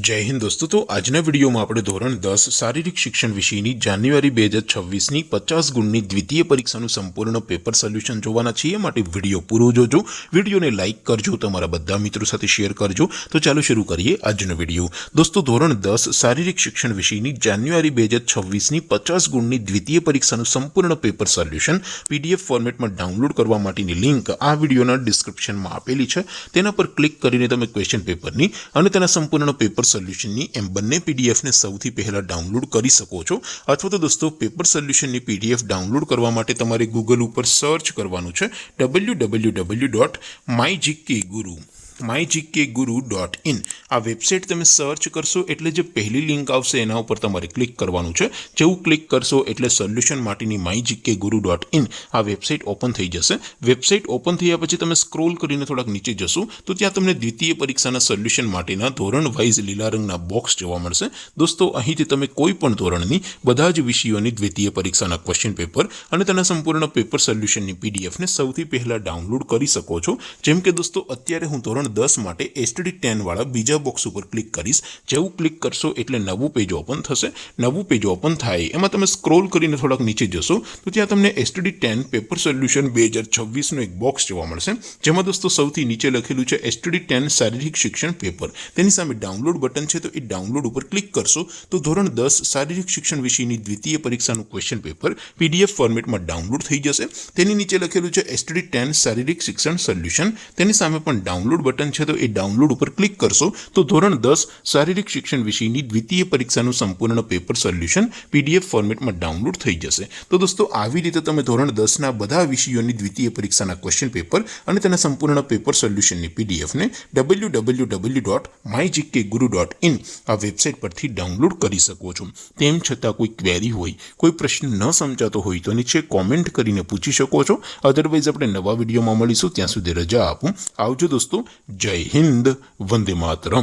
जय हिंद दोस्तों। तो આજના વિડીયોમાં આપણે ધોરણ 10 શારીરિક શિક્ષણ વિષયની જાન્યુઆરી 2026ની 50 ગુણની દ્વિતીય પરીક્ષાનું સંપૂર્ણ પેપર સોલ્યુશન જોવાના છીએ। માટે વિડીયો પૂરો જોજો, વિડીયોને લાઇક કરજો, તમારા બધા મિત્રો સાથે શેર કરજો। તો ચાલો શરૂ કરીએ આજનો વિડીયો। દોસ્તો ધોરણ 10 શારીરિક શિક્ષણ વિષયની જાન્યુઆરી 2026ની 50 ગુણની દ્વિતીય પરીક્ષાનું સંપૂર્ણ પેપર સોલ્યુશન પીડીએફ ફોર્મેટમાં ડાઉનલોડ કરવા માટેની લિંક આ વિડીયોના ડિસ્ક્રિપ્શનમાં આપેલી છે। તેના પર ક્લિક કરીને તમે ક્વેશ્ચન પેપરની અને તેના સંપૂર્ણ પેપર સોલ્યુશનની એમ બંને પીડીએફને સૌથી પહેલા ડાઉનલોડ કરી શકો છો। અથવા તો દોસ્તો પેપર સોલ્યુશનની પીડીએફ ડાઉનલોડ કરવા માટે તમારે ગૂગલ ઉપર સર્ચ કરવાનું છે www.mygkguru.in। આ વેબસાઇટ તમે સર્ચ કરશો એટલે જે પહેલી લિંક આવશે એના ઉપર તમારે ક્લિક કરવાનું છે। જેવું ક્લિક કરશો એટલે સોલ્યુશન માટેની mygkguru.in આ વેબસાઇટ ઓપન થઈ જશે। વેબસાઇટ ઓપન થયા પછી તમે સ્ક્રોલ કરીને થોડાક નીચે જશો તો ત્યાં તમને દ્વિતીય પરીક્ષાના સોલ્યુશન માટેના ધોરણ વાઇઝ લીલા રંગના બોક્સ જોવા મળશે। દોસ્તો અહીંથી તમે કોઈ પણ ધોરણની બધા જ વિષયોની દ્વિતીય પરીક્ષાના ક્વેશ્ચન પેપર અને તેના સંપૂર્ણ પેપર સોલ્યુશનની પીડીએફને સૌથી પહેલા ડાઉનલોડ કરી શકો છો। જેમ કે દોસ્તો અત્યારે હું ધોરણ 10 માટે એસટીડી 10 વાળા બીજા બોક્સ ઉપર ક્લિક કરીશ। જેવું ક્લિક કરશો એટલે નવું પેજ ઓપન થશે। નવું પેજ ઓપન થાય એમાં તમે સ્ક્રોલ કરીને થોડાક નીચે જશો તો ત્યાં તમને એસટીડી 10 પેપર સોલ્યુશન 2026 નો એક બોક્સ જોવા મળશે। જેમાં દોસ્તો સૌથી નીચે લખેલું છે એસટીડી 10 શારીરિક શિક્ષણ પેપર। તેની સામે ડાઉનલોડ બટન છે, તો એ ડાઉનલોડ ઉપર ક્લિક કરશો તો ધોરણ 10 શારીરિક શિક્ષણ વિષયની દ્વિતીય પરીક્ષાનું ક્વેશ્ચન પેપર પીડીએફ ફોર્મેટમાં ડાઉનલોડ થઈ જશે। તેની નીચે લખેલું છે એસટીડી 10 શારીરિક શિક્ષણ સોલ્યુશન। તેની સામે પણ ડાઉનલોડ બટન છે, તો એ ડાઉનલોડ ઉપર ક્લિક કરશો તો ધોરણ 10 શારીરિક શિક્ષણ વિષયની દ્વિતીય પરીક્ષાનું સંપૂર્ણ પેપર સોલ્યુશન પીડીએફ ફોર્મેટમાં ડાઉનલોડ થઈ જશે। તો દોસ્તો આવી રીતે તમે ધોરણ 10ના બધા વિષયોની દ્વિતીય પરીક્ષાના ક્વેશ્ચન પેપર અને તેના સંપૂર્ણ પેપર સોલ્યુશનની પીડીએફને www.mygkguru.in આ વેબસાઇટ પરથી ડાઉનલોડ કરી શકો છો। તેમ છતાં કોઈ ક્વેરી હોય, કોઈ પ્રશ્ન ન સમજાતો હોય તો નીચે કોમેન્ટ કરીને પૂછી શકો છો। અધરવાઇઝ આપણે નવા વિડીયોમાં મળીશું, ત્યાં સુધી રજા આપું। આવજો દોસ્તો। જય હિન્દ, વંદે માતરમ।